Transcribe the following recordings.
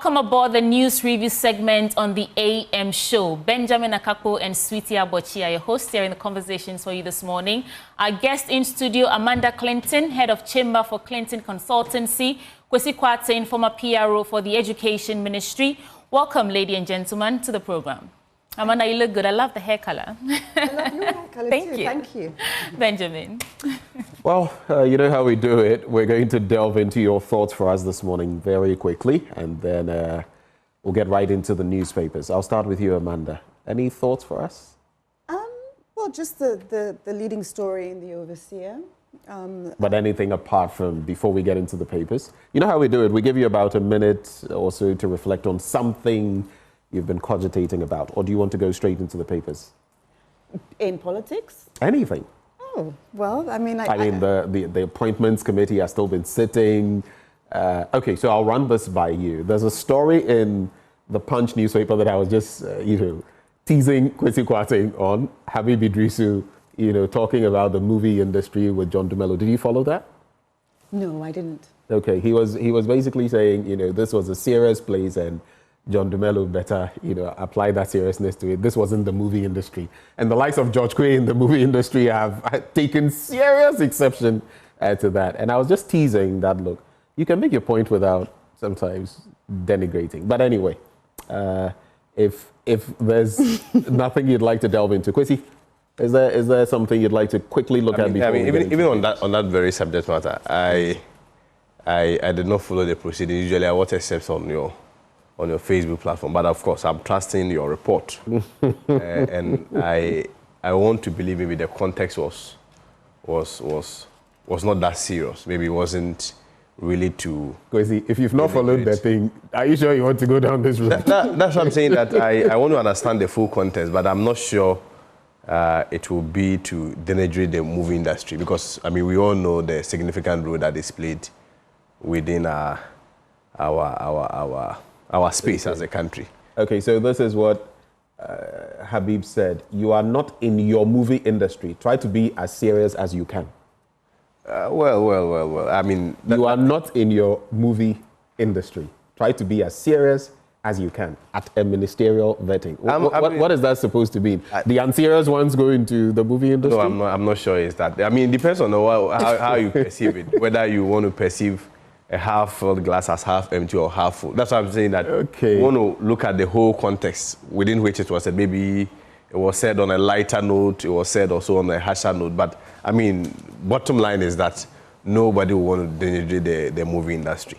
Welcome aboard the news review segment on the AM show. Benjamin Akapo and Sweetie Abochi are your hosts here in the conversations for you this morning. Our guest in studio, Amanda Clinton, head of chamber for Clinton Consultancy, Kwesi Kwarteng, former PRO for the Education Ministry. Welcome, ladies and gentlemen, to the program. Amanda, you look good. I love the hair color. I love your hair color Thank too. you. Thank you. Benjamin. Well, you know how we do it. We're going to delve into your thoughts for us this morning very quickly, and then we'll get right into the newspapers. I'll start with you, Amanda. Any thoughts for us? Well, just the leading story in the Overseer. But anything apart from, before we get into the papers? You know how we do it. We give you about a minute or so to reflect on something you've been cogitating about, or do you want to go straight into the papers? In politics? Anything. Oh, well, I mean... the appointments committee has still been sitting. Okay, so I'll run this by you. There's a story in the Punch newspaper that I was just, teasing Kwesi Kwarteng on, Habib Idrisu, talking about the movie industry with John Dumelo. Did you follow that? No, I didn't. Okay, he was basically saying, this was a serious place and John Dumelo better, apply that seriousness to it. This wasn't the movie industry. And the likes of George Quay in the movie industry have taken serious exception to that. And I was just teasing that, look, you can make your point without sometimes denigrating. But anyway, if there's nothing you'd like to delve into, Kwesi, is there something you'd like to quickly look at before even on that very subject matter, I did not follow the proceeding. Usually I watch except on your Facebook platform, but of course I'm trusting your report, and I want to believe maybe the context was not that serious. Maybe it wasn't really too. Kwesi, if you've not followed the thing, are you sure you want to go down this route? That's what I'm saying. That I want to understand the full context, but I'm not sure it will be to denigrate the movie industry, because I mean we all know the significant role that is played within our space as a country. Okay, so this is what Habib said. You are not in your movie industry. Try to be as serious as you can. Well. I mean... You are not in your movie industry. Try to be as serious as you can at a ministerial vetting. What is that supposed to mean? The unserious ones go into the movie industry? No, I'm not sure it's that. I mean, it depends on how you perceive it, whether you want to perceive a half-filled glass as half empty or half full. That's why I'm saying that we want to look at the whole context within which it was said. Maybe it was said on a lighter note, it was said also on a harsher note. But, I mean, bottom line is that nobody will want to denigrate the movie industry.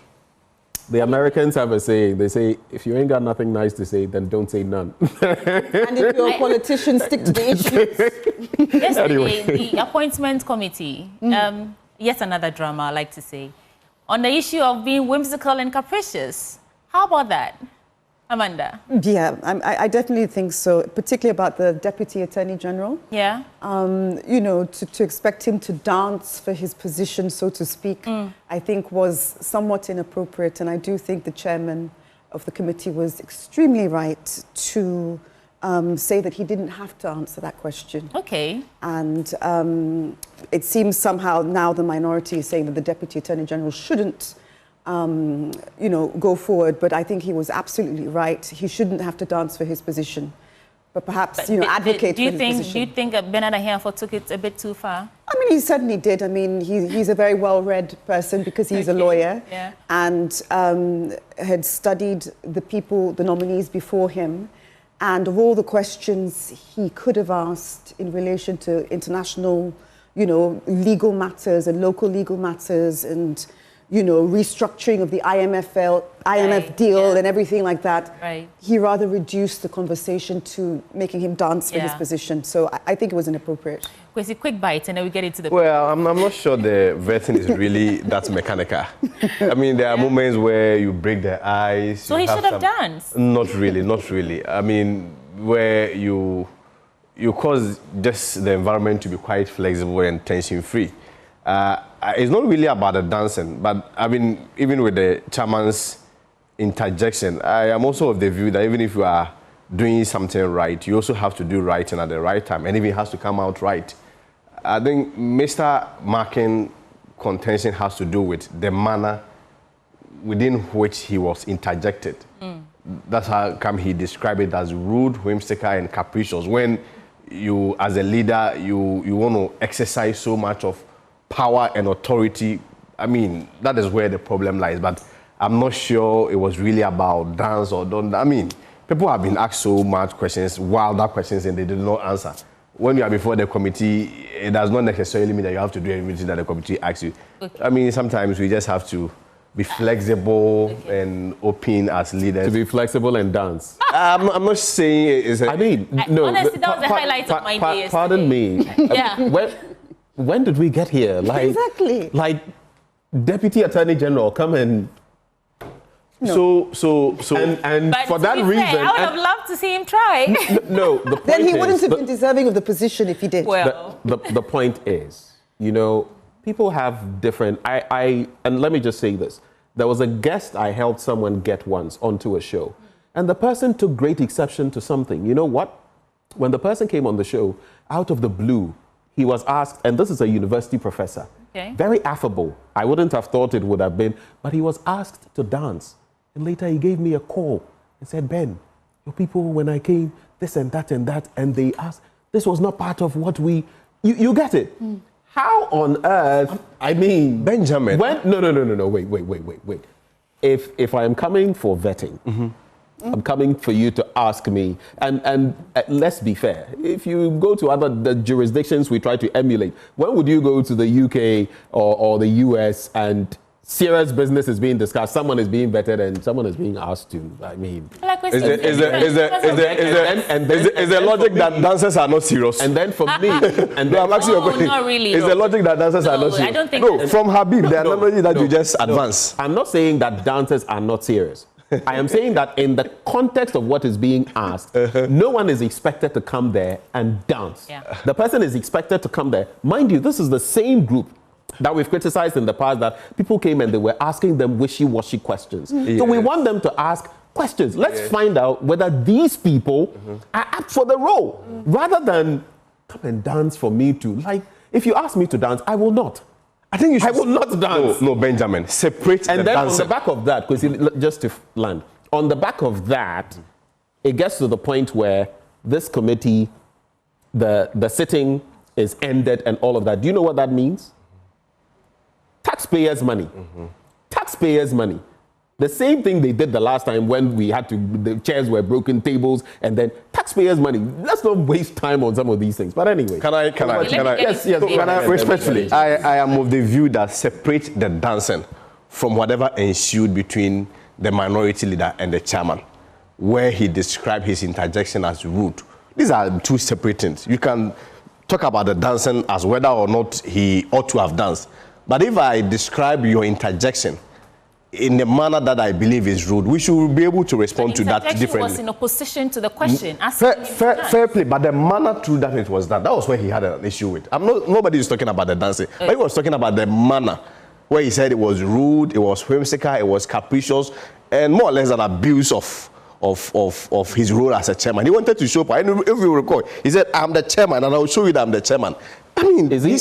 The Americans have a saying. They say, if you ain't got nothing nice to say, then don't say none. And if you're a politician, stick to the issues. Yesterday, the appointment committee, yet another drama, I like to say, on the issue of being whimsical and capricious. How about that, Amanda? Yeah, I definitely think so, particularly about the Deputy Attorney General. Yeah. To expect him to dance for his position, so to speak, I think was somewhat inappropriate. And I do think the chairman of the committee was extremely right to say that he didn't have to answer that question. Okay. And it seems somehow now the minority is saying that the Deputy Attorney General shouldn't, go forward. But I think he was absolutely right. He shouldn't have to dance for his position, but perhaps, advocate for his position. Do you think Bernard Ahiafo took it a bit too far? I mean, he certainly did. I mean, he's a very well-read person because he's a lawyer, and had studied the nominees before him. And of all the questions he could have asked in relation to international, legal matters and local legal matters and, restructuring of the IMF deal and everything like that, he rather reduced the conversation to making him dance for his position. So I think it was inappropriate. Kwesi, quick bite and then we get into the... Well, I'm not sure the vetting is really that mechanical. I mean, there are moments where you break the ice. So he should have danced? Not really. I mean, where you cause just the environment to be quite flexible and tension-free. It's not really about the dancing, but I mean, even with the chairman's interjection, I am also of the view that even if you are doing something right, you also have to do right and at the right time, and even it has to come out right. I think Mr. Markin contention has to do with the manner within which he was interjected. That's how come he described it as rude, whimsical, and capricious. When you, as a leader, you want to exercise so much of power and authority, I mean, that is where the problem lies. But I'm not sure it was really about dance or don't. I mean, people have been asked so much questions, wilder questions, and they did not answer. When you are before the committee, it does not necessarily mean that you have to do everything that the committee asks you. I mean, sometimes we just have to be flexible and open as leaders. To be flexible and dance. I'm not saying it's I mean, no. Honestly, that was the highlight of my day yesterday. Pardon me. Yeah. When did we get here? Like, Exactly. Like, Deputy Attorney General come and... So And But for to that be reason... fair, I would have loved to see him try. No, the point Then he is, wouldn't have been deserving of the position if he did. Well, the point is, you know, people have different... And let me just say this. There was a guest I helped someone get once onto a show, and the person took great exception to something. You know what? When the person came on the show, out of the blue, he was asked, and this is a university professor, very affable. I wouldn't have thought it would have been, but he was asked to dance. And later he gave me a call and said, Ben, your people, when I came, this and that, and they asked, this was not part of what we... You get it? How on earth, I mean... Benjamin. No, wait. If I am coming for vetting, I'm coming for you to ask me, and let's be fair, if you go to the jurisdictions we try to emulate, when would you go to the UK or the US and serious business is being discussed, someone is being vetted and someone is being asked to, I mean... Is the logic that dancers are not serious? And then for me... I'm asking you a question. not really. Is the logic that dancers are not serious? I don't think... No, from Habib, the analogy that you just advanced. I'm not saying that dancers are not serious. I am saying that in the context of what is being asked, no one is expected to come there and dance. Yeah. The person is expected to come there. Mind you, this is the same group that we've criticized in the past, that people came and they were asking them wishy-washy questions. Yes. So we want them to ask questions. Let's find out whether these people are up for the role, rather than come and dance for me to. Like, if you ask me to dance, I will not. I think you should... I will not dance. No, Benjamin. Separate and the then dancer. on the back of that, because just to land, on the back of that, it gets to the point where this committee, the sitting is ended and all of that. Do you know what that means? Taxpayers' money. Taxpayers' money. The same thing they did the last time when we had to, the chairs were broken, tables, and then taxpayers' money. Let's not waste time on some of these things. But anyway. Can I? Yes. Respectfully, I am of the view that separate the dancing from whatever ensued between the minority leader and the chairman, where he described his interjection as rude. These are two separate things. You can talk about the dancing as whether or not he ought to have danced. But if I describe your interjection in a manner that I believe is rude, we should be able to respond to that differently. was in opposition to the question. Fair play, but the manner through that it was that was where he had an issue with. Nobody is talking about the dancing, but he was talking about the manner, where he said it was rude, it was whimsical, it was capricious, and more or less an abuse of his role as a chairman. He wanted to show up. If you recall, he said, "I'm the chairman, and I will show you that I'm the chairman." I mean, is he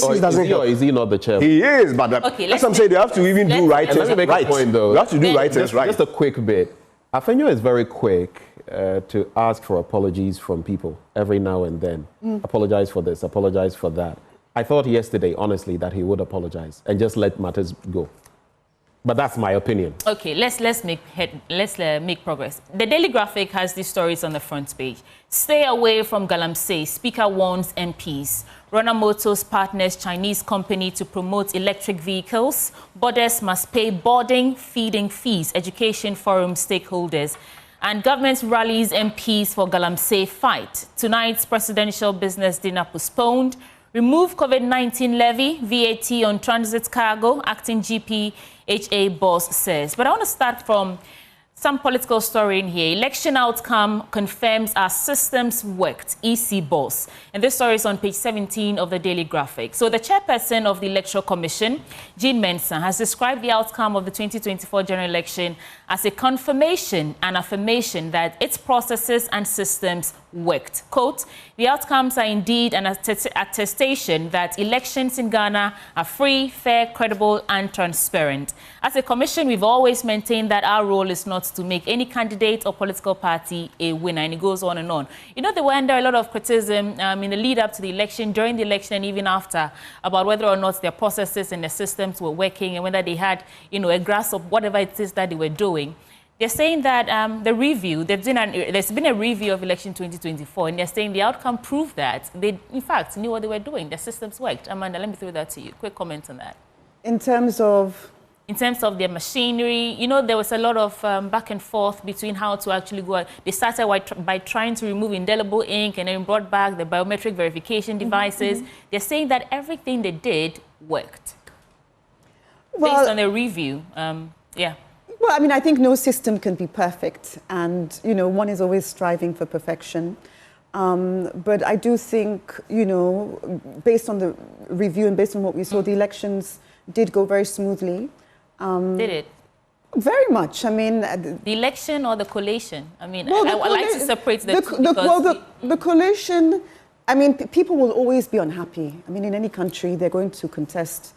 not the chairman? He is, but that's what I'm saying. They have to even do right things. Let me make a point, though. You have to do right things right. Just a quick bit. Afenyo is very quick to ask for apologies from people every now and then. Apologize for this, apologize for that. I thought yesterday, honestly, that he would apologize and just let matters go. But that's my opinion. Okay, let's make progress. The Daily Graphic has these stories on the front page. Stay away from Galamsey. Speaker warns MPs. Rona Motors partners Chinese company to promote electric vehicles. Borders must pay boarding, feeding fees. Education forum stakeholders. And government rallies MPs for Galamsey fight. Tonight's presidential business dinner postponed. Remove COVID-19 levy, VAT on transit cargo, acting GPHA boss says. But I want to start from some political story in here. Election outcome confirms our systems worked, EC boss. And this story is on page 17 of the Daily Graphic. So the chairperson of the Electoral Commission, Jean Mensah, has described the outcome of the 2024 general election as a confirmation and affirmation that its processes and systems worked. Quote, the outcomes are indeed an attestation that elections in Ghana are free, fair, credible, and transparent. As a commission, we've always maintained that our role is not to make any candidate or political party a winner, and it goes on and on. You know, they were under a lot of criticism in the lead up to the election, during the election, and even after, about whether or not their processes and their systems were working and whether they had, you know, a grasp of whatever it is that they were doing. They're saying that the review, there's been a review of election 2024, and they're saying the outcome proved that they, in fact, knew what they were doing. Their systems worked. Amanda, let me throw that to you. Quick comment on that. In terms of? In terms of their machinery, you know, there was a lot of back and forth between how to actually go. They started by trying to remove indelible ink and then brought back the biometric verification devices. They're saying that everything they did worked. Well, based on a review, yeah. Well, I mean, I think no system can be perfect, and, you know, one is always striving for perfection. But I do think, you know, based on the review and based on what we saw, the elections did go very smoothly. Did it? Very much. I mean, the election or the collation? I mean, well, I like to separate the two. The collation, I mean, people will always be unhappy. I mean, in any country, they're going to contest.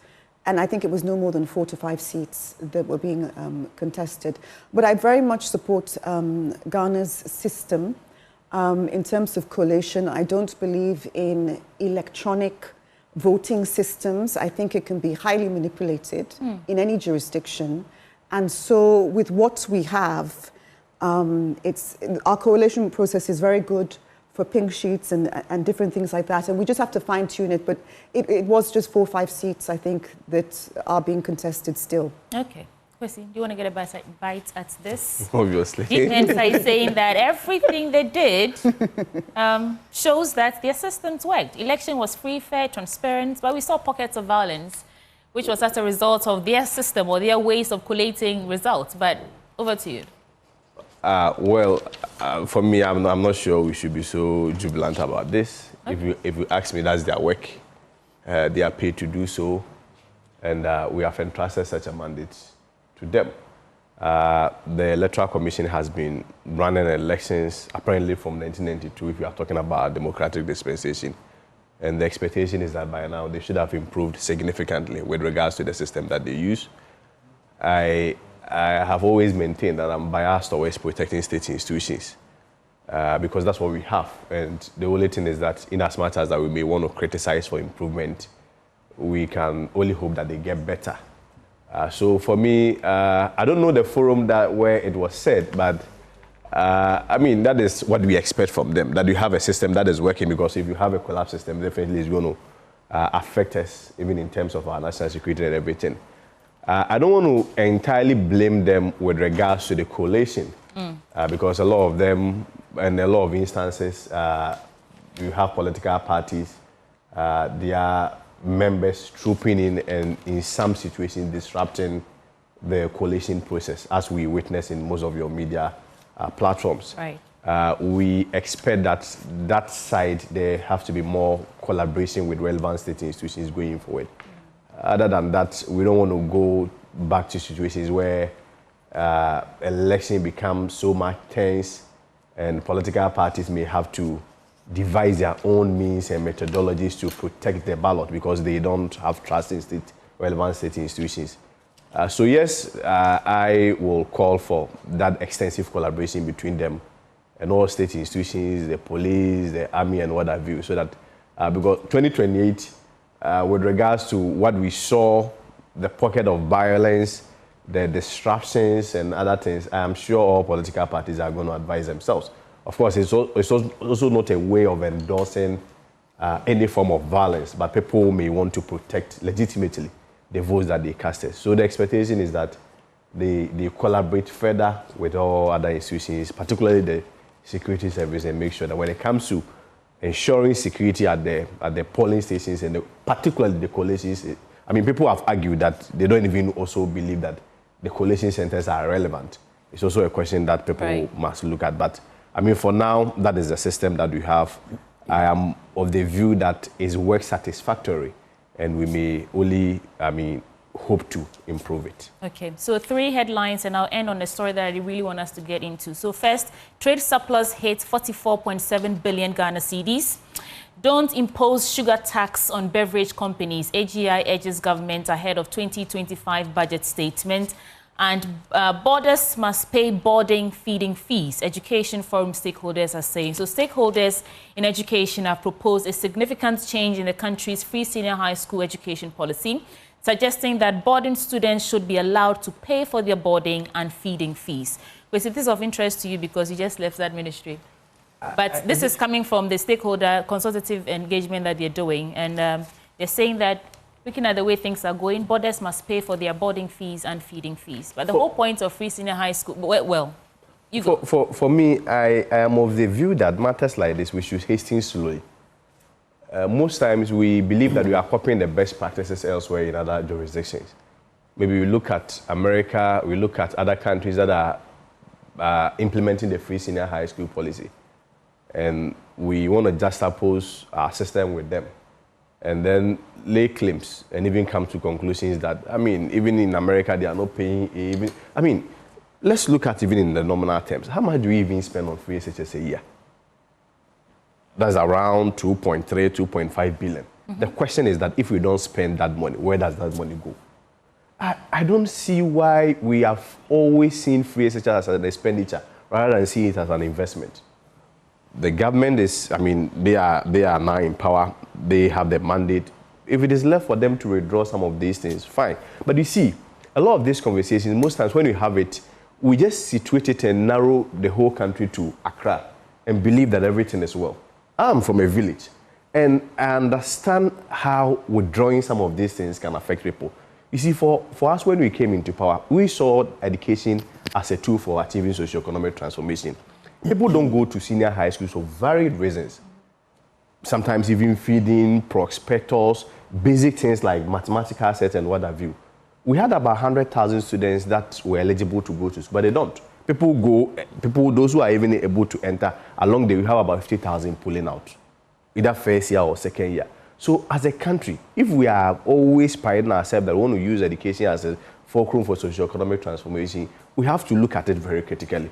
And I think it was no more than 4 to 5 seats that were being contested. But I very much support Ghana's system in terms of collation. I don't believe in electronic voting systems. I think it can be highly manipulated in any jurisdiction. And so with what we have, our collation process is very good for pink sheets and different things like that. And we just have to fine tune it. But it was just 4 or 5 seats, I think, that are being contested still. Okay. Kwesi, do you want to get a bite at this? Obviously. Srem-Sai is saying that everything they did shows that their systems worked. Election was free, fair, transparent, but we saw pockets of violence, which was as a result of their system or their ways of collating results. But over to you. For me, I'm not sure we should be so jubilant about this. Okay. If you ask me, that's their work. They are paid to do so, and we have entrusted such a mandate to them. The Electoral Commission has been running elections apparently from 1992, if you are talking about democratic dispensation. And the expectation is that by now they should have improved significantly with regards to the system that they use. I have always maintained that I'm biased towards protecting state institutions because that's what we have. And the only thing is that in as much as that we may want to criticize for improvement, we can only hope that they get better. So for me, I don't know the forum where it was said, but I mean, that is what we expect from them, that you have a system that is working, because if you have a collapsed system, definitely it's going to affect us, even in terms of our national security and everything. I don't want to entirely blame them with regards to the coalition, because a lot of them, and a lot of instances, you have political parties, their members trooping in and in some situations disrupting the coalition process, as we witness in most of your media platforms. Right. We expect that side, there have to be more collaboration with relevant state institutions going forward. Other than that, we don't want to go back to situations where election becomes so much tense and political parties may have to devise their own means and methodologies to protect the ballot because they don't have trust in relevant state institutions. So yes, I will call for that extensive collaboration between them and all state institutions, the police, the army, and what have you, so that because 2028, with regards to what we saw, the pocket of violence, the disruptions and other things, I am sure all political parties are going to advise themselves. Of course, it's also not a way of endorsing any form of violence, but people may want to protect legitimately the votes that they casted. So the expectation is that they collaborate further with all other institutions, particularly the security service, and make sure that when it comes to ensuring security at the polling stations, and particularly the collations, I mean, people have argued that They don't even also believe that the collation centers are relevant. It's also a question that people must look at. But I mean, for now, that is the system that we have. I am of the view that it works satisfactory, and we may only, hope to improve it. Okay, so 3 headlines, and I'll end on a story that I really want us to get into. So first, trade surplus hits 44.7 billion Ghana cedis. Don't impose sugar tax on beverage companies. AGI urges government ahead of 2025 budget statement. And borders must pay boarding feeding fees. Education forum stakeholders are saying. So stakeholders in education have proposed a significant change in the country's free senior high school education policy, suggesting that boarding students should be allowed to pay for their boarding and feeding fees. Which is of interest to you because you just left that ministry. But this is coming from the stakeholder consultative engagement that they're doing. And they're saying that looking at the way things are going, borders must pay for their boarding fees and feeding fees. But the whole point of free senior high school, well, you go. For me, I am of the view that matters like this, we should hasten slowly. Most times we believe that we are copying the best practices elsewhere in other jurisdictions. Maybe we look at America, we look at other countries that are implementing the free senior high school policy. And we want to juxtapose our system with them. And then lay claims and even come to conclusions that, I mean, even in America, they are not paying even, I mean, let's look at even in the nominal terms. How much do we even spend on free SHS a year? That's around 2.3, 2.5 billion. Mm-hmm. The question is that if we don't spend that money, where does that money go? I don't see why we have always seen free SHS as an expenditure rather than seeing it as an investment. The government is, I mean, they are now in power. They have the mandate. If it is left for them to withdraw some of these things, fine. But you see, a lot of these conversations, most times when we have it, we just situate it and narrow the whole country to Accra and believe that everything is well. I'm from a village, and I understand how withdrawing some of these things can affect people. You see, for us, when we came into power, we saw education as a tool for achieving socio-economic transformation. People don't go to senior high schools for varied reasons. Sometimes even feeding, prospectus, basic things like mathematical sets and what have you. We had about 100,000 students that were eligible to go to school, but they don't. Those who are even able to enter, along the way, we have about 50,000 pulling out, either first year or second year. So as a country, if we are always priding ourselves that we want to use education as a fulcrum for socio-economic transformation, we have to look at it very critically.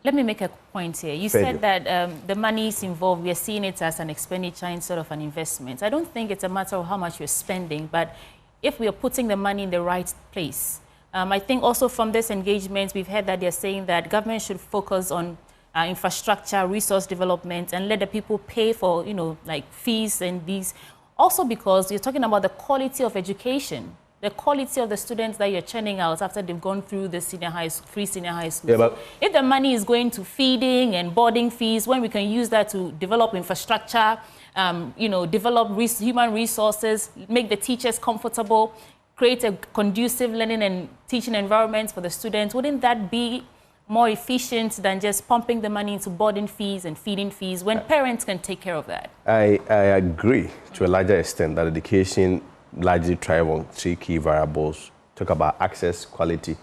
Let me make a point here. You said that the money is involved. We are seeing it as an expenditure instead of an investment. I don't think it's a matter of how much you're spending, but if we are putting the money in the right place. I think also from this engagement, we've heard that they're saying that government should focus on infrastructure, resource development, and let the people pay for, like fees and these. Also because you're talking about the quality of education. The quality of the students that you're churning out after they've gone through the free senior high school. Yeah, so if the money is going to feeding and boarding fees, when we can use that to develop infrastructure, develop human resources, make the teachers comfortable, create a conducive learning and teaching environment for the students, wouldn't that be more efficient than just pumping the money into boarding fees and feeding fees when parents can take care of that? I agree to a larger extent that education largely thrive on 3 key variables. Talk about access, quality,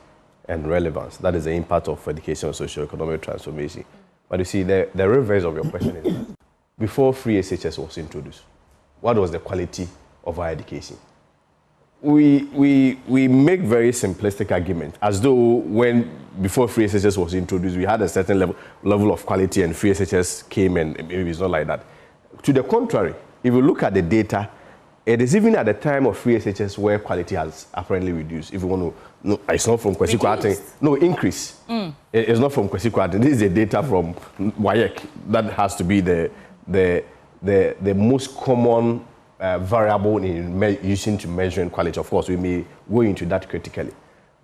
and relevance. That is the impact of education on socio-economic transformation. But you see, the reverse of your question is that before free SHS was introduced, what was the quality of our education? We make very simplistic arguments, as though before free SHS was introduced, we had a certain level of quality and free SHS came and maybe it's not like that. To the contrary, if you look at the data, it is even at the time of free SHS where quality has apparently reduced. If you want to, no, it's not from Kwesi Kwarteng. No, increase. It's not from Kwesi Kwarteng. This is the data from WAEC. That has to be the most common variable in using to measuring quality. Of course, we may go into that critically.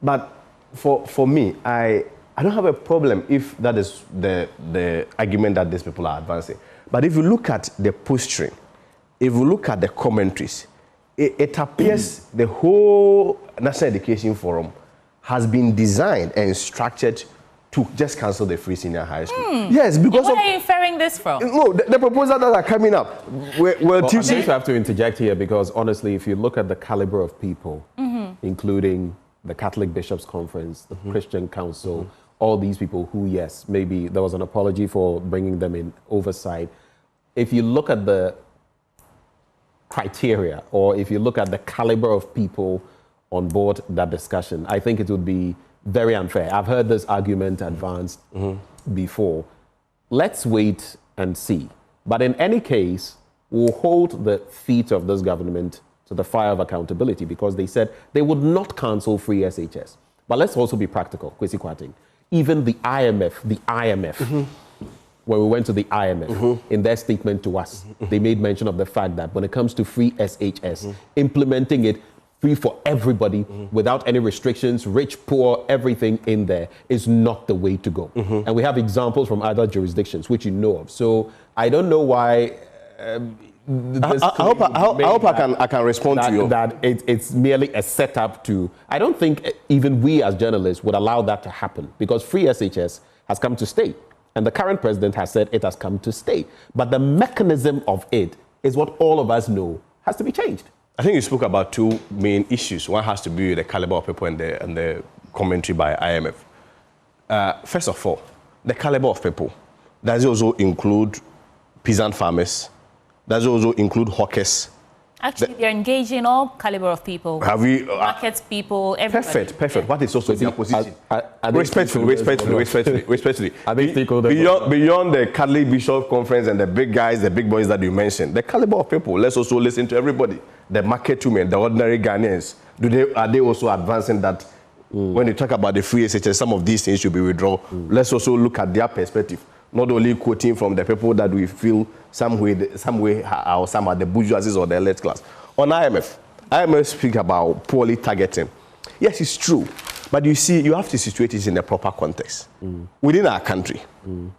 But for me, I don't have a problem if that is the argument that these people are advancing. But if you look at the posturing, if we look at the commentaries, it appears the whole National Education Forum has been designed and structured to just cancel the free senior high school. Yes, because where are you inferring this from? No, the proposals that are coming up. Well, I think you have to interject here because honestly, if you look at the caliber of people, including the Catholic Bishops' Conference, the Christian Council, all these people who, yes, maybe there was an apology for bringing them in oversight. If you look at the criteria, or if you look at the caliber of people on board that discussion. I think it would be very unfair. I've heard this argument advanced before. Let's wait and see. But in any case, we'll hold the feet of this government to the fire of accountability, because they said they would not cancel free SHS. But let's also be practical, Kwesi Kwarteng. Even the IMF, when we went to the IMF, in their statement to us, they made mention of the fact that when it comes to free SHS, implementing it free for everybody without any restrictions, rich, poor, everything in there is not the way to go. And we have examples from other jurisdictions which you know of. So I don't know why. I hope I can respond to you. That it's merely a setup to. I don't think even we as journalists would allow that to happen, because free SHS has come to stay. And the current president has said it has come to stay. But the mechanism of it is what all of us know has to be changed. I think you spoke about two main issues. One has to be with the caliber of people and the commentary by IMF. First of all, the caliber of people. Does it also include peasant farmers? Does it also include hawkers? Actually, they're engaging all caliber of people. Have we market people, everybody. Perfect. What is also their position? Respectfully. Are they stakeholders? Beyond the Cadley Bishop Conference and the big guys, the big boys that you mentioned, the caliber of people, let's also listen to everybody. The market women, the ordinary Ghanaians, are they also advancing that? When you talk about the free SHS, some of these things should be withdrawn. Let's also look at their perspective. Not only quoting from the people that we feel some way or some are the bourgeoisies or the elite class. On IMF speak about poorly targeting. Yes, it's true. But you see, you have to situate it in the proper context. Within our country,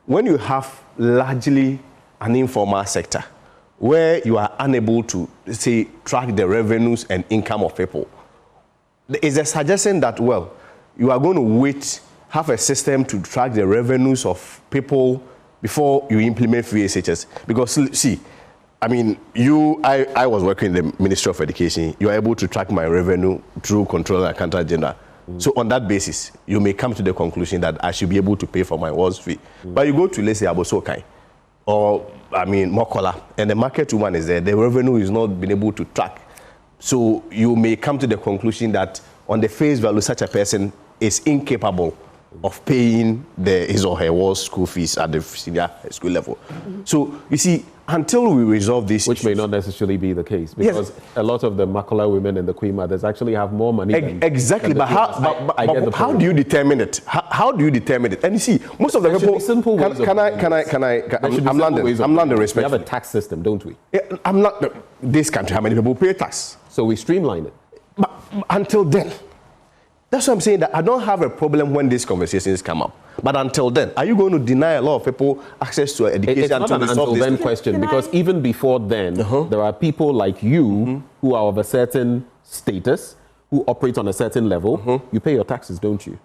when you have largely an informal sector, where you are unable to, say, track the revenues and income of people, there is a suggestion that, well, you are going to have a system to track the revenues of people before you implement free SHS. Because, see, I mean, I was working in the Ministry of Education. You are able to track my revenue through Controller and Accountant General. So on that basis, you may come to the conclusion that I should be able to pay for my WASS fee. But you go to, let's say, Abosokai, or, I mean, Mokola, and the market woman is there, the revenue is not been able to track. So you may come to the conclusion that on the face value, such a person is incapable of paying his or her WASS school fees at the senior school level. So you see, until we resolve this, which may not necessarily be the case, because a lot of the Makola women and the Queen Mothers actually have more money. Exactly, but how do you determine it? How do you determine it? And you see, most of the people. Simple ways. I'm London respectfully. We have a tax system, don't we? I'm not. This country, how many people pay tax? So we streamline it. But until then. That's why I'm saying that I don't have a problem when these conversations come up. But until then, are you going to deny a lot of people access to education? It's not an until then question, because even before then, there are people like you who are of a certain status, who operate on a certain level. You pay your taxes, don't you?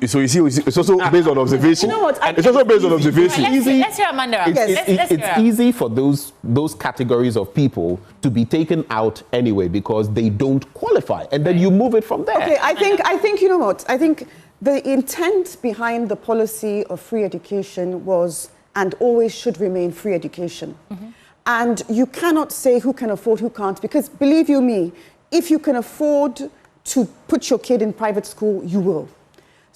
So you see, it's also based on observation. You know what? It's also based on observation. Let's hear Amanda. It's easy for those categories of people to be taken out anyway because they don't qualify, and then you move it from there. Okay, I think you know what? I think the intent behind the policy of free education was and always should remain free education. And you cannot say who can afford, who can't, because believe you me, if you can afford to put your kid in private school, you will.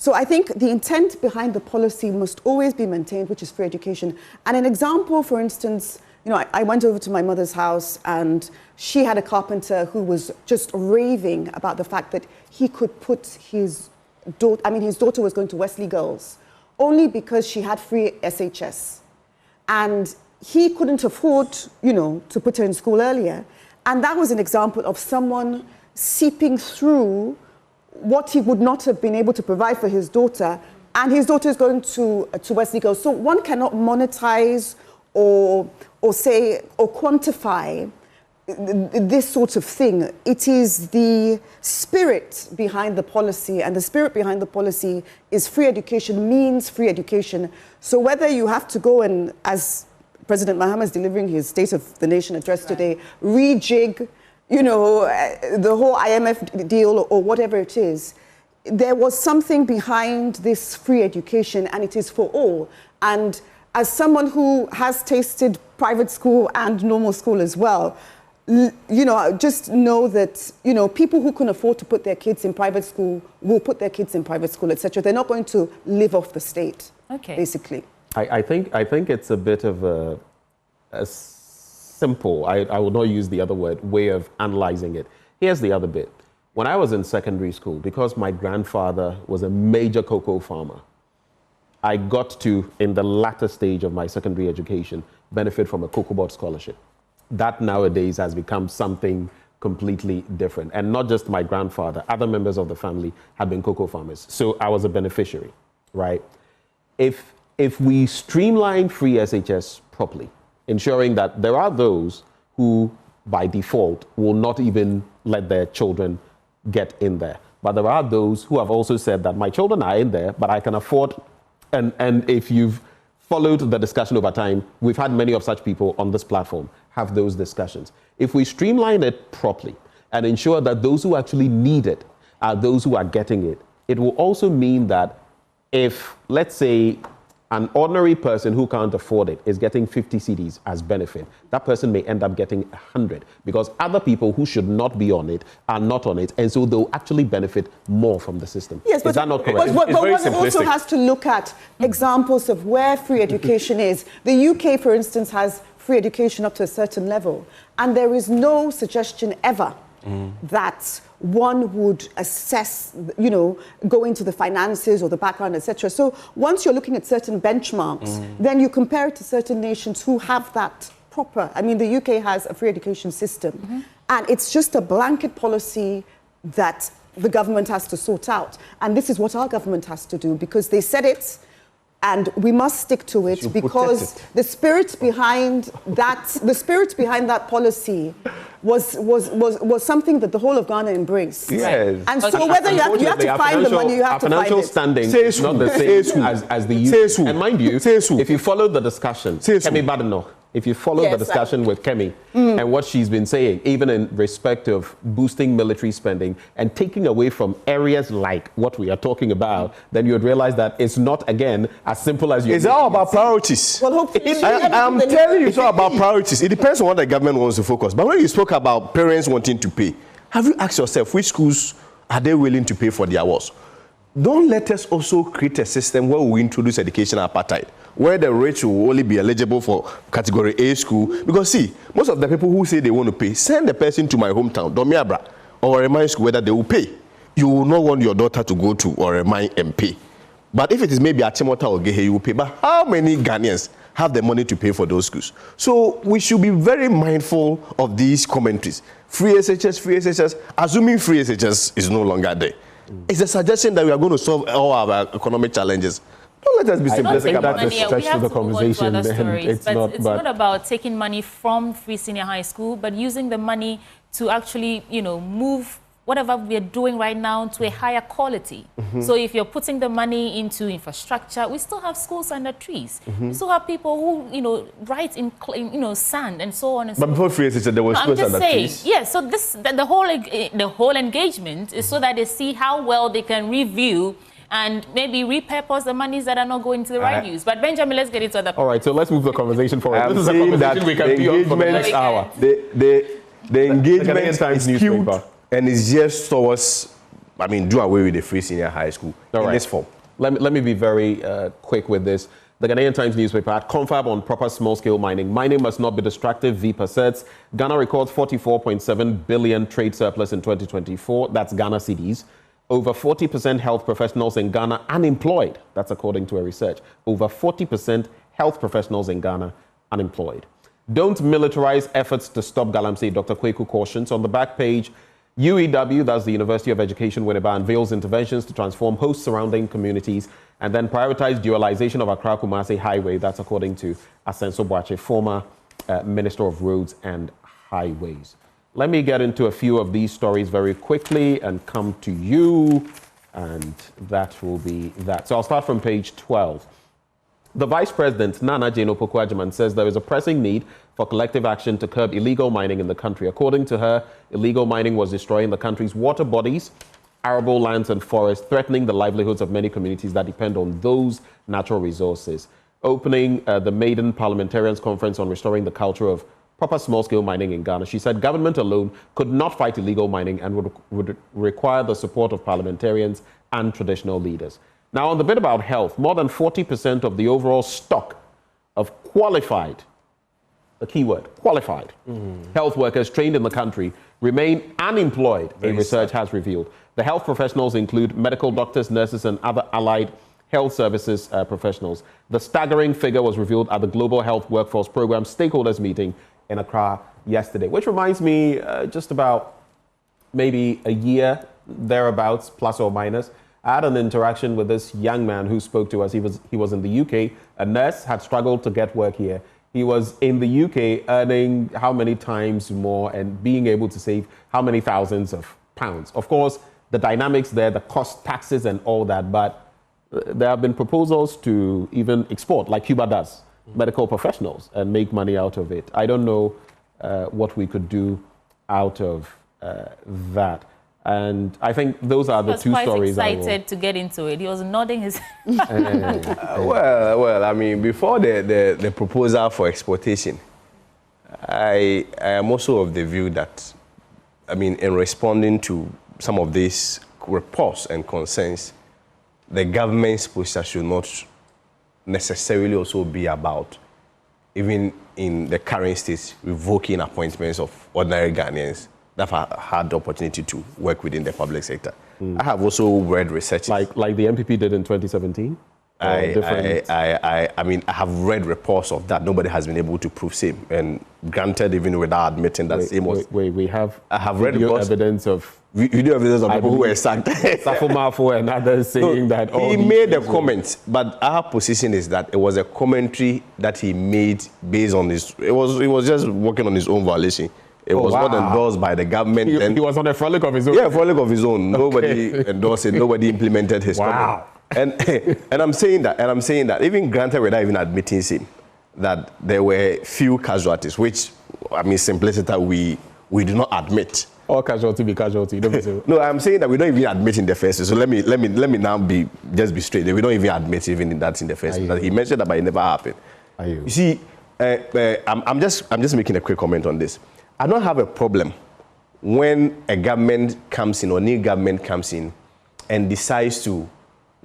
So I think the intent behind the policy must always be maintained, which is free education. And an example, for instance, you know, I went over to my mother's house and she had a carpenter who was just raving about the fact that he could put his daughter was going to Wesley Girls only because she had free SHS. And he couldn't afford, you know, to put her in school earlier. And that was an example of someone seeping through what he would not have been able to provide for his daughter, and his daughter is going to Wesley Girls. So one cannot monetize or say or quantify this sort of thing. It is the spirit behind the policy, and the spirit behind the policy is free education means free education. So whether you have to go and, as President Mahama is delivering his State of the Nation address today, rejig, you know, the whole IMF deal or whatever it is, there was something behind this free education, and it is for all. And as someone who has tasted private school and normal school as well, just know that, people who can afford to put their kids in private school will put their kids in private school, etc. They're not going to live off the state, basically. I think it's a bit of a simple, I will not use the other word, way of analyzing it. Here's the other bit. When I was in secondary school, because my grandfather was a major cocoa farmer, I got to, in the latter stage of my secondary education, benefit from a cocoa board scholarship. That nowadays has become something completely different. And not just my grandfather, other members of the family have been cocoa farmers. So I was a beneficiary, right? If we streamline free SHS properly, ensuring that there are those who, by default, will not even let their children get in there. But there are those who have also said that my children are in there, but I can afford, and if you've followed the discussion over time, we've had many of such people on this platform have those discussions. If we streamline it properly and ensure that those who actually need it are those who are getting it, it will also mean that if, let's say, an ordinary person who can't afford it is getting 50 cedis as benefit, that person may end up getting 100 because other people who should not be on it are not on it, and so they'll actually benefit more from the system. Yes, but, is that not correct? But one also has to look at examples of where free education is. The UK, for instance, has free education up to a certain level, and there is no suggestion ever that one would assess, go into the finances or the background, etc. So once you're looking at certain benchmarks, then you compare it to certain nations who have that proper. I mean, the UK has a free education system, and it's just a blanket policy that the government has to sort out. And this is what our government has to do, because they said it, and we must stick to it, because the spirit behind that policy was something that the whole of Ghana embraced. Yes. And so whether you have to find the money, you have to find it. Our financial standing is not the same as the UK. And mind you, if you follow the discussion, Kemi Badenoch, if you follow the discussion with Kemi and what she's been saying, even in respect of boosting military spending and taking away from areas like what we are talking about, then you would realize that it's not, again, as simple as you. It's all about priorities. Well, hopefully, I'm telling you, it's all about priorities. It depends on what the government wants to focus. But when you spoke about parents wanting to pay, have you asked yourself which schools are they willing to pay for their awards? Don't let us also create a system where we introduce education apartheid, where the rich will only be eligible for category A school. Because see, most of the people who say they want to pay, send the person to my hometown, Domiabra, or Oremai school, whether they will pay. You will not want your daughter to go to Oremai and pay. But if it is maybe Achimota or Gehe, you will pay. But how many Ghanaians have the money to pay for those schools? So we should be very mindful of these commentaries. Free SHS, assuming free SHS is no longer there. It's a suggestion that we are going to solve all our economic challenges. Don't let us be simplistic about this. Stretch to the conversation. It's not about taking money from free senior high school, but using the money to actually, move whatever we are doing right now to a higher quality. So if you're putting the money into infrastructure, we still have schools under trees. We still have people who, write in sand and so on and so on. But before free SHS, there was schools under trees. Yes, so the whole engagement is so that they see how well they can review and maybe repurpose the monies that are not going to the right use. But Benjamin, let's get into the... All right, so let's move the conversation forward. This is a conversation we can be on for the next hour. The engagement is skewed and it's just towards, do away with the free senior high school in this form. Let me be very quick with this. The Ghanaian Times newspaper had confab on proper small-scale mining. Mining must not be distractive, VIP asserts. Ghana records 44.7 billion trade surplus in 2024. That's Ghana cedis. Over 40% health professionals in Ghana unemployed. That's according to a research. Over 40% health professionals in Ghana unemployed. Don't militarize efforts to stop galamsey, Dr. Kweku cautions. On the back page, UEW, that's the University of Education Winneba, unveils interventions to transform host surrounding communities and then prioritize dualization of Accra-Kumasi Highway. That's according to Asenso Boache, former Minister of Roads and Highways. Let me get into a few of these stories very quickly and come to you, and that will be that. So I'll start from page 12. The Vice President, Nana Jane Opoku-Agyeman, says there is a pressing need for collective action to curb illegal mining in the country. According to her, illegal mining was destroying the country's water bodies, arable lands and forests, threatening the livelihoods of many communities that depend on those natural resources. Opening the maiden Parliamentarians' Conference on Restoring the Culture of proper small-scale mining in Ghana. She said government alone could not fight illegal mining and would require the support of parliamentarians and traditional leaders. Now, on the bit about health, more than 40% of the overall stock of qualified, the key word, qualified health workers trained in the country remain unemployed, a research has revealed. The health professionals include medical doctors, nurses, and other allied health services professionals. The staggering figure was revealed at the Global Health Workforce Program stakeholders meeting in Accra yesterday, which reminds me just about maybe a year thereabouts, plus or minus. I had an interaction with this young man who spoke to us. He was in the UK, a nurse, had struggled to get work here. He was in the UK earning how many times more and being able to save how many thousands of pounds. Of course, the dynamics there, the cost, taxes and all that, but there have been proposals to even export, like Cuba does, medical professionals and make money out of it. I don't know what we could do out of that. And I think those are the two stories. He was quite excited to get into it. He was nodding his well, I mean, before the proposal for exportation, I am also of the view that, I mean, in responding to some of these reports and concerns, the government's posture should not necessarily also be about, even in the current state, revoking appointments of ordinary Ghanaians that have had the opportunity to work within the public sector. I have also read research like the MPP did in 2017. I mean, I have read reports of that. Nobody has been able to prove same. And granted, even without admitting that same was. I have read evidence of. Video evidence of people who were sacked. Safo and others saying that. He made a comment, but our position is that it was a commentary that he made based on his. He was just working on his own violation. It was not endorsed by the government. He was on a frolic of his own. Yeah, frolic of his own. Okay. Nobody endorsed it. Nobody implemented his comment. And I'm saying that even granted without even admitting him, that there were few casualties, which I mean simplicity we do not admit. All casualty be casualty. No, I'm saying that we don't even admit in the first. So let me now be straight. We don't even admit even in that in the first. That he mentioned that, but it never happened. You see, I'm just making a quick comment on this. I don't have a problem when a government comes in or new government comes in and decides to,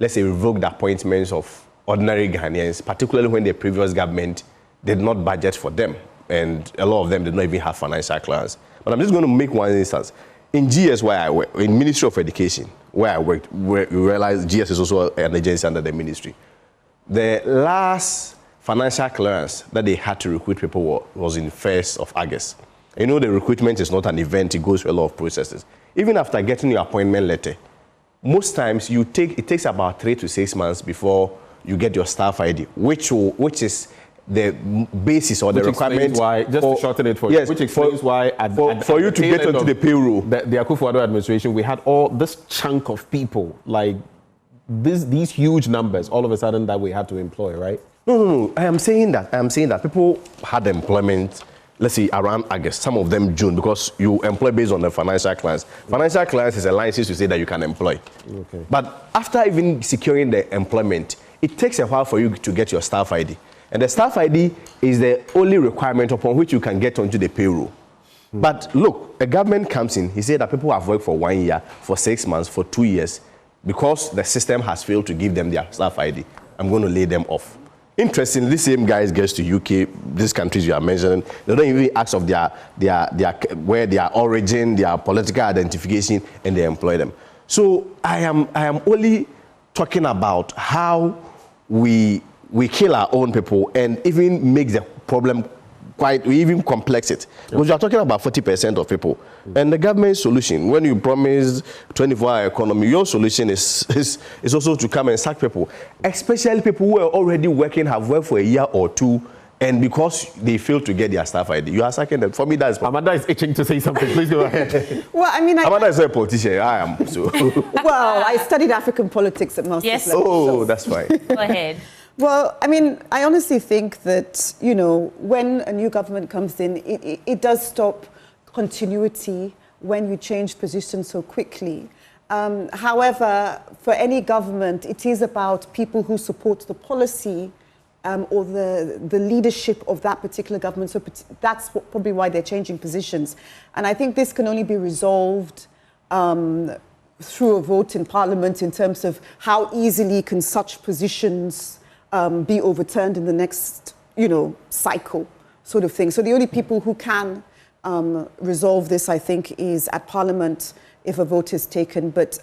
let's say, revoke the appointments of ordinary Ghanaians, particularly when the previous government did not budget for them. And a lot of them did not even have financial clearance. But I'm just going to make one instance. In GS, where I work, in Ministry of Education, where I worked, we realized GS is also an agency under the ministry. The last financial clearance that they had to recruit people was in 1st of August. You know, the recruitment is not an event, it goes through a lot of processes. Even after getting your appointment letter, most times it takes about 3 to 6 months before you get your staff ID, which is the basis or the requirement. Why, just to shorten it for you, which explains why for you to get onto the payroll. The Akufo-Addo administration, we had all this chunk of people, like these huge numbers, all of a sudden that we had to employ, right? No. I am saying that people had employment, let's say around August, some of them June, because you employ based on the financial clearance. Financial clearance is a license to say that you can employ. Okay. But after even securing the employment, it takes a while for you to get your staff ID. And the staff ID is the only requirement upon which you can get onto the payroll. But look, a government comes in, he said that people have worked for 1 year, for 6 months, for 2 years, because the system has failed to give them their staff ID. I'm going to lay them off. Interestingly, these same guys get to UK, these countries you are mentioning, they don't even ask of their where their origin, their political identification, and they employ them. So I am only talking about how we kill our own people and even make the problem we even complex it. Because you are talking about 40% of people. And the government solution, when you promise 24-hour economy, your solution is also to come and sack people. Especially people who are already working, have worked for a year or two, and because they fail to get their staff ID, you are sacking them. For me, that's... Amanda is itching to say something. Please go ahead. Well, I mean... Amanda is not a politician. I am. So. Well, I studied African politics at master's level. Oh, that's fine. Go ahead. Well, I mean, I honestly think that, you know, when a new government comes in, it does stop continuity when you change positions so quickly. However, for any government, it is about people who support the policy or the leadership of that particular government. So that's probably why they're changing positions. And I think this can only be resolved through a vote in Parliament in terms of how easily can such positions be overturned in the next, cycle sort of thing. So the only people who can resolve this, I think, is at Parliament if a vote is taken. But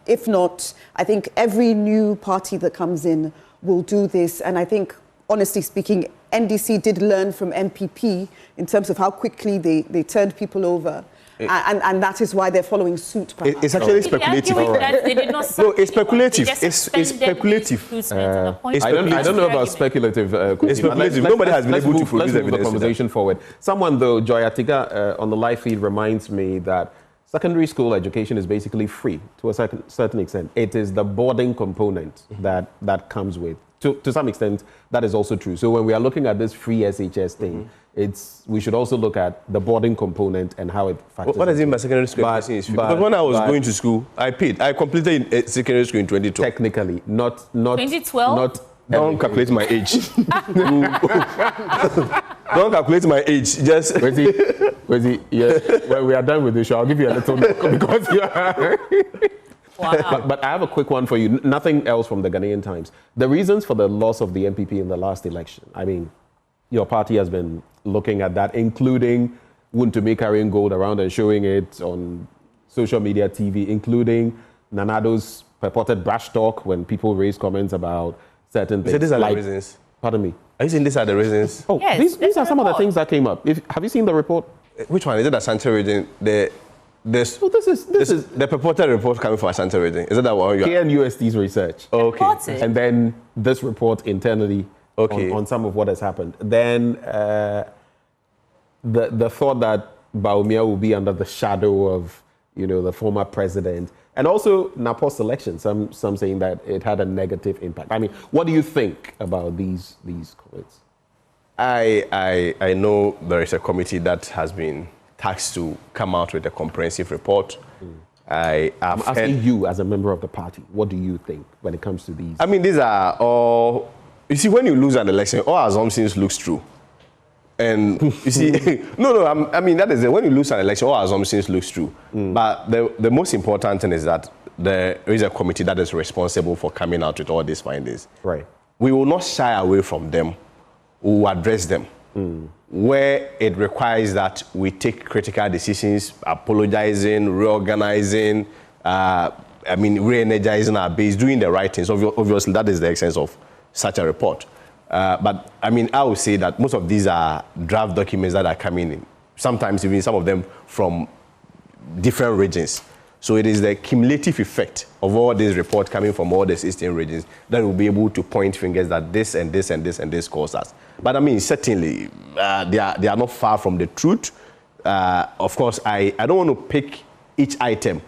if not, I think every new party that comes in will do this. And I think, honestly speaking, NDC did learn from MPP in terms of how quickly they turned people over. And that is why they're following suit, perhaps. It's actually speculative. They did not No, it's speculative. It's speculative. I don't know about speculative. It's speculative. Nobody has been able to produce let's move the evidence. conversation forward. Someone, though, Joy Atiga, on the live feed reminds me that secondary school education is basically free to a certain extent. It is the boarding component that comes with. To some extent, that is also true. So when we are looking at this free SHS thing, we should also look at the boarding component and how it factors. What does it mean by secondary school? Because when I was going to school, I paid. I completed secondary school in 2012. Technically, not 2012? Don't calculate my age. Don't calculate my age. Just yeah. Well, we are done with this show. I'll give you a little because you are. Wow. But I have a quick one for you. Nothing else from the Ghanaian Times. The reasons for the loss of the MPP in the last election. I mean, your party has been looking at that, including Wuntumi carrying gold around and showing it on social media, TV, including Nanado's purported brash talk when people raise comments about certain things. So these are the reasons? Pardon me? Are you saying these are the reasons? Oh, yes, these are some of the things that came up. Have you seen the report? Which one? Is it the Asante region? This is the purported report coming from Asante region. Is that one? KNUST's research. Okay. And then this report internally on some of what has happened. Then the thought that Bawumia will be under the shadow of the former president, and also Napo's election. Some saying that it had a negative impact. I mean, what do you think about these comments? I know there is a committee that has been tasked to come out with a comprehensive report. I'm asking you as a member of the party, what do you think when it comes to these? I mean, these are all. You see, when you lose an election, all assumptions looks true. And you see, I mean, that is it. When you lose an election, all assumptions looks true. But the most important thing is that there is a committee that is responsible for coming out with all these findings. Right. We will not shy away from them. We will address them. Where it requires that we take critical decisions, apologizing, reorganizing, re-energizing our base, doing the right things. Obviously, that is the essence of such a report. But I mean, I would say that most of these are draft documents that are coming in. Sometimes even some of them from different regions. So it is the cumulative effect of all these reports coming from all these eastern regions that will be able to point fingers that this and this and this and this caused us. But I mean, certainly, they are not far from the truth. Of course, I don't want to pick each item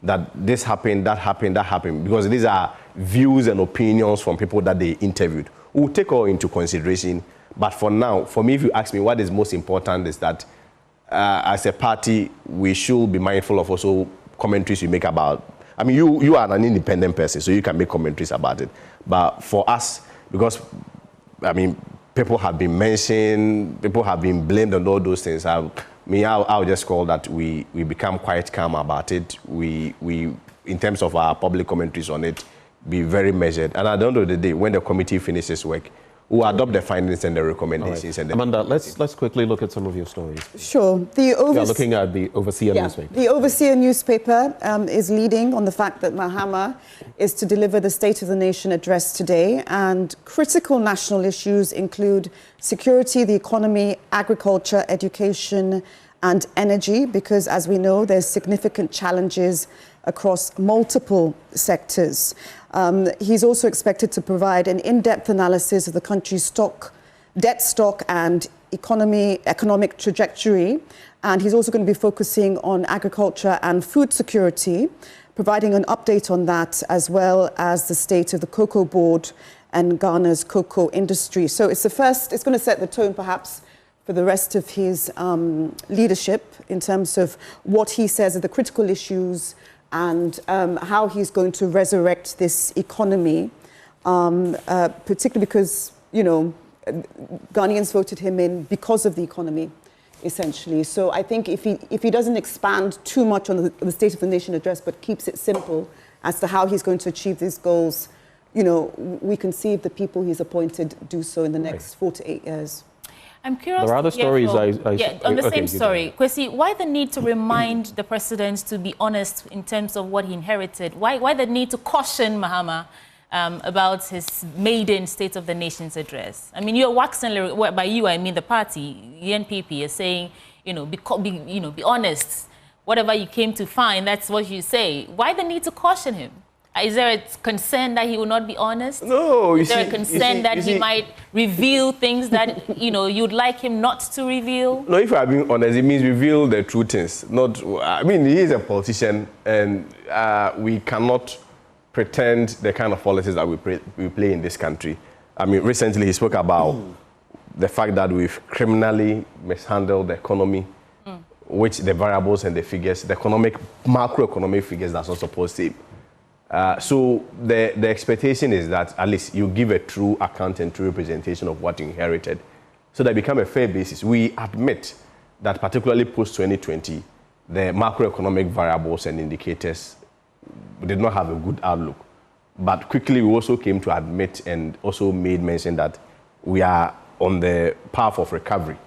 that this happened, that happened, that happened, because these are views and opinions from people that they interviewed. We'll take all into consideration. But for now, for me, if you ask me what is most important is that as a party, we should be mindful of also commentaries we make about. I mean, you are an independent person, so you can make commentaries about it. But for us, because, I mean, people have been mentioned, people have been blamed on all those things. I'll just call that we become quite calm about it. We, in terms of our public commentaries on it, be very measured. And at the end of the day, when the committee finishes work, we'll adopt the findings and the recommendations. Right. Amanda, let's quickly look at some of your stories. Sure. You're looking at the Overseer newspaper. The Overseer newspaper is leading on the fact that Mahama is to deliver the State of the Nation address today, and critical national issues include security, the economy, agriculture, education, and energy, because as we know, there's significant challenges across multiple sectors. He's also expected to provide an in-depth analysis of the country's debt stock and economic trajectory. And he's also going to be focusing on agriculture and food security, providing an update on that, as well as the state of the cocoa board and Ghana's cocoa industry. So it's going to set the tone perhaps for the rest of his leadership in terms of what he says are the critical issues and how he's going to resurrect this economy, particularly because you know, Ghanaians voted him in because of the economy, essentially. So I think if he doesn't expand too much on the State of the Nation address, but keeps it simple as to how he's going to achieve these goals, you know, we can see if the people he's appointed do so in the next 4 to 8 years. I'm curious. There are other stories. On the same story, Kwesi, why the need to remind the president to be honest in terms of what he inherited? Why the need to caution Mahama about his maiden State of the Nation's address? I mean, you're waxing, by you I mean the party, the NPP, is saying, you know, be honest. Whatever you came to find, that's what you say. Why the need to caution him? Is there a concern that he will not be honest? No. Is there a concern that he might reveal things that, you know, you'd like him not to reveal? No, if I'm being honest, it means reveal the true things. Not, I mean, he is a politician, and we cannot pretend the kind of policies that we play in this country. I mean, recently he spoke about the fact that we've criminally mishandled the economy, which the variables and the figures, the macroeconomic figures, that's not supposed to. So the expectation is that at least you give a true account and true representation of what you inherited, so that it become a fair basis. We admit that particularly post-2020, the macroeconomic variables and indicators did not have a good outlook. But quickly we also came to admit and also made mention that we are on the path of recovery.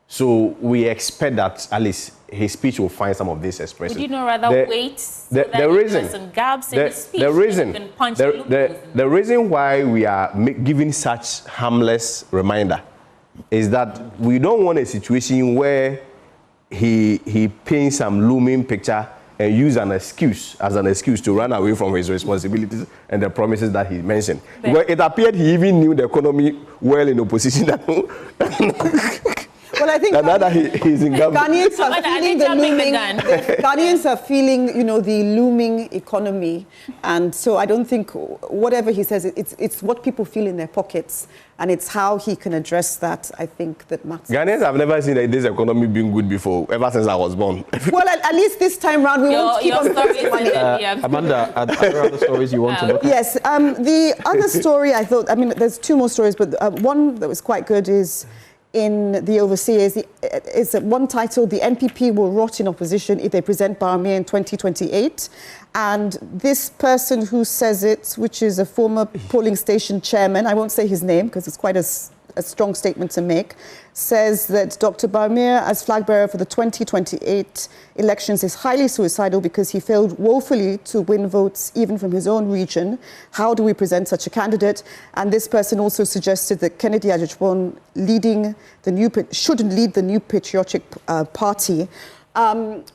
So we expect that at least his speech will find some of these expressions. Would you not rather wait so that there's some gaps in his speech? The reason why we are giving such harmless reminder is that we don't want a situation where he paints some looming picture and use as an excuse to run away from his responsibilities and the promises that he mentioned. Well, it appeared he even knew the economy well in opposition. Well, I think he's in government. Ghanaians are feeling the looming. Ghanaians are feeling, you know, the looming economy, and so I don't think whatever he says, it's what people feel in their pockets, and it's how he can address that. I think that matters. Ghanaians have never seen this economy being good before, ever since I was born. Well, at least this time round we won't keep on spending money. Amanda, are there other stories you want to look at? Yes, the other story I thought, I mean, there's two more stories, but one that was quite good is in the Overseers, is one titled, "The NPP will rot in opposition if they present Barnier in 2028." And this person who says it, which is a former polling station chairman, I won't say his name because it's quite a strong statement to make, says that Dr. Barnier, as flag bearer for the 2028 elections, is highly suicidal because he failed woefully to win votes even from his own region. How do we present such a candidate? And this person also suggested that Kennedy Ajachwon shouldn't lead the new patriotic party,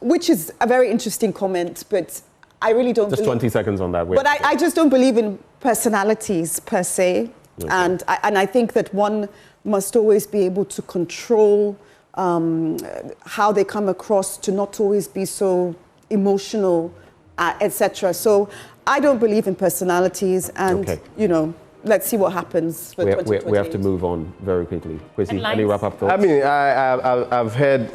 which is a very interesting comment, but I really don't Just 20 seconds on that. But I just don't believe in personalities per se. Okay. And I think that one must always be able to control how they come across, to not always be so emotional, etc. So I don't believe in personalities, and you know, let's see what happens for 2028. We have to move on very quickly. Kwesi, any wrap-up thoughts? I mean, I've heard,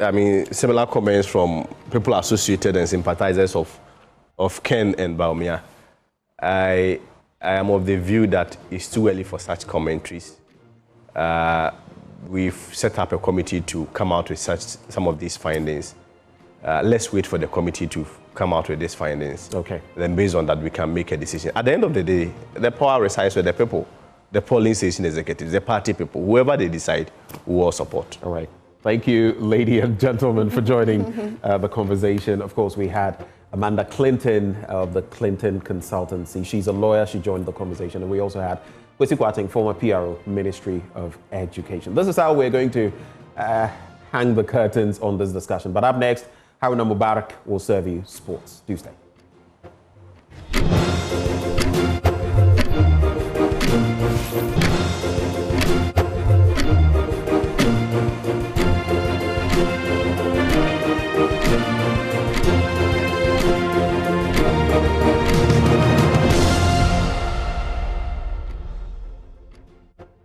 similar comments from people associated and sympathizers of Ken and Baumia. I am of the view that it's too early for such commentaries. We've set up a committee to come out with some of these findings. Let's wait for the committee to come out with these findings. Okay. Then based on that, we can make a decision. At the end of the day, the power resides with the people, the polling station executives, the party people. Whoever they decide, we will support. All right. Thank you, ladies and gentlemen, for joining the conversation. Of course, we had Amanda Clinton of the Clinton Consultancy. She's a lawyer. She joined the conversation. And we also had Kwesi Kwarteng, former PRO, Ministry of Education. This is how we're going to hang the curtains on this discussion. But up next, Haruna Mubarak will serve you sports. Do stay.